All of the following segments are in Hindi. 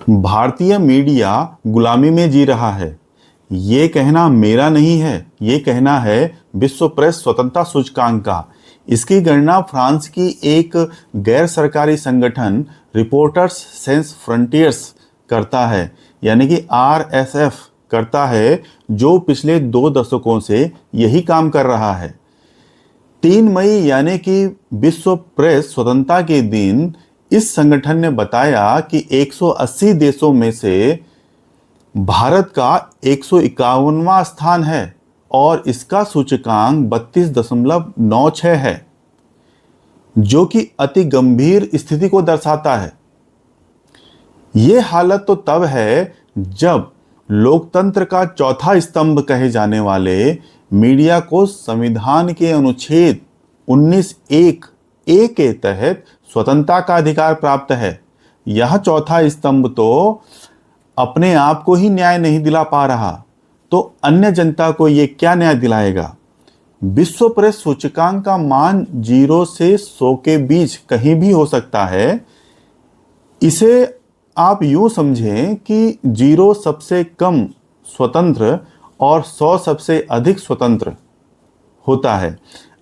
भारतीय मीडिया गुलामी में जी रहा है। ये कहना मेरा नहीं है, ये कहना है विश्व प्रेस स्वतंत्रता सूचकांक का। इसकी गणना फ्रांस की एक गैर सरकारी संगठन रिपोर्टर्स सेंस फ्रंटियर्स करता है, यानी कि RSF करता है, जो पिछले 2 दशकों से यही काम कर रहा है। 3 मई यानी कि विश्व प्रेस स्वतंत्रता के दिन इस संगठन ने बताया कि 180 देशों में से भारत का 151वां स्थान है और इसका सूचकांक 32.96 है, जो कि अति गंभीर स्थिति को दर्शाता है। ये हालत तो तब है जब लोकतंत्र का चौथा स्तंभ कहे जाने वाले मीडिया को संविधान के अनुच्छेद 19(1)(a) के तहत स्वतंत्रता का अधिकार प्राप्त है। यह चौथा स्तंभ तो अपने आप को ही न्याय नहीं दिला पा रहा, तो अन्य जनता को ये क्या न्याय दिलाएगा। विश्व प्रेस सूचकांक का मान 0 से 100 के बीच कहीं भी हो सकता है। इसे आप यूं समझें कि 0 सबसे कम स्वतंत्र और 100 सबसे अधिक स्वतंत्र होता है।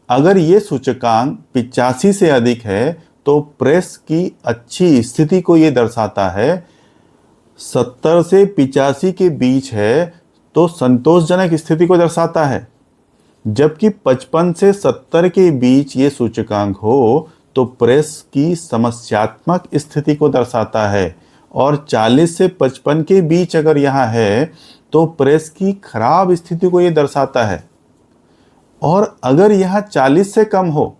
अगर ये सूचकांक 85 से अधिक है तो प्रेस की अच्छी स्थिति को ये दर्शाता है। 70 से 85 के बीच है तो संतोषजनक स्थिति को दर्शाता है। जबकि 55 से 70 के बीच ये सूचकांक हो तो प्रेस की समस्यात्मक स्थिति को दर्शाता है, और 40 से 55 के बीच अगर यहाँ है तो प्रेस की खराब स्थिति को ये दर्शाता है, और अगर यह 40 से कम हो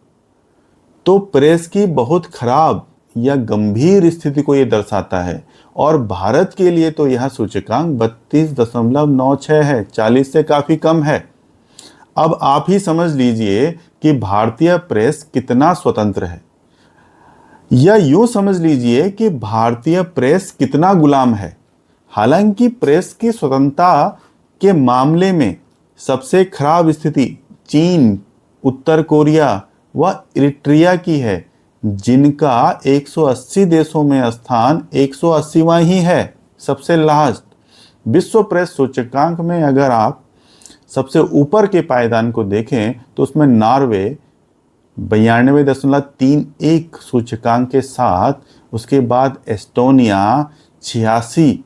तो प्रेस की बहुत खराब या गंभीर स्थिति को ये दर्शाता है। और भारत के लिए तो यह सूचकांक 32.96 है, 40 से काफ़ी कम है। अब आप ही समझ लीजिए कि भारतीय प्रेस कितना स्वतंत्र है, या यूं समझ लीजिए कि भारतीय प्रेस कितना गुलाम है। हालांकि प्रेस की स्वतंत्रता के मामले में सबसे खराब स्थिति चीन, उत्तर कोरिया व इरिट्रिया की है, जिनका 180 देशों में स्थान 180वां ही है, सबसे लास्ट। विश्व प्रेस सूचकांक में अगर आप सबसे ऊपर के पायदान को देखें तो उसमें नॉर्वे 92.31 सूचकांक के साथ, उसके बाद एस्टोनिया 86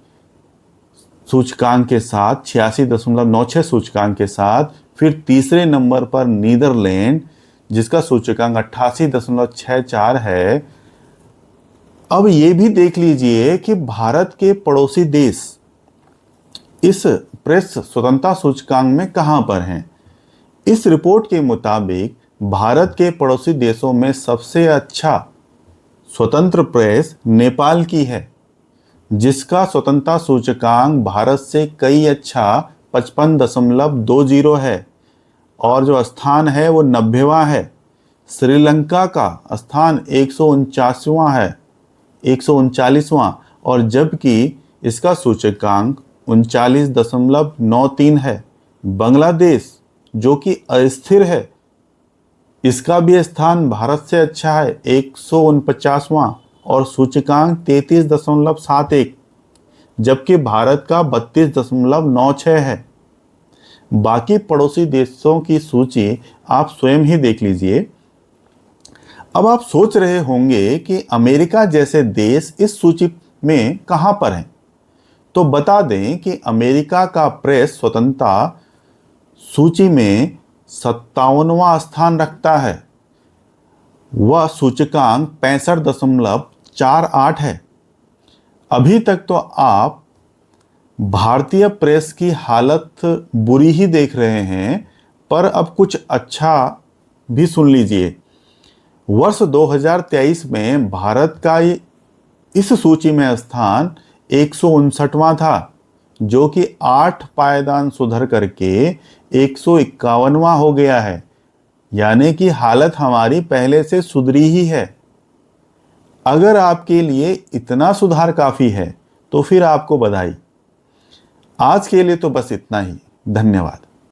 सूचकांक के साथ, 86.96 सूचकांक के साथ, फिर तीसरे नंबर पर नीदरलैंड जिसका सूचकांक 88.64 है। अब ये भी देख लीजिए कि भारत के पड़ोसी देश इस प्रेस स्वतंत्रता सूचकांक में कहां पर हैं। इस रिपोर्ट के मुताबिक भारत के पड़ोसी देशों में सबसे अच्छा स्वतंत्र प्रेस नेपाल की है, जिसका स्वतंत्रता सूचकांक भारत से कई अच्छा 55.20 है, और जो स्थान है वो 90वां है। श्रीलंका का स्थान 149वां है, 139वां, और जबकि इसका सूचकांक 39.93 है। बांग्लादेश जो कि अस्थिर है, इसका भी स्थान भारत से अच्छा है, 149वां, और सूचकांक 33.71, जबकि भारत का 32.96 है। बाकी पड़ोसी देशों की सूची आप स्वयं ही देख लीजिए। अब आप सोच रहे होंगे कि अमेरिका जैसे देश इस सूची में कहां पर हैं। तो बता दें कि अमेरिका का प्रेस स्वतंत्रता सूची में 57वां स्थान रखता है। वह सूचकांक 65.48 है। अभी तक तो आप भारतीय प्रेस की हालत बुरी ही देख रहे हैं, पर अब कुछ अच्छा भी सुन लीजिए। वर्ष 2023 में भारत का इस सूची में स्थान 159वां था, जो कि 8 पायदान सुधर करके 151वां हो गया है, यानी कि हालत हमारी पहले से सुधरी ही है। अगर आपके लिए इतना सुधार काफ़ी है तो फिर आपको बधाई। आज के लिए तो बस इतना ही। धन्यवाद।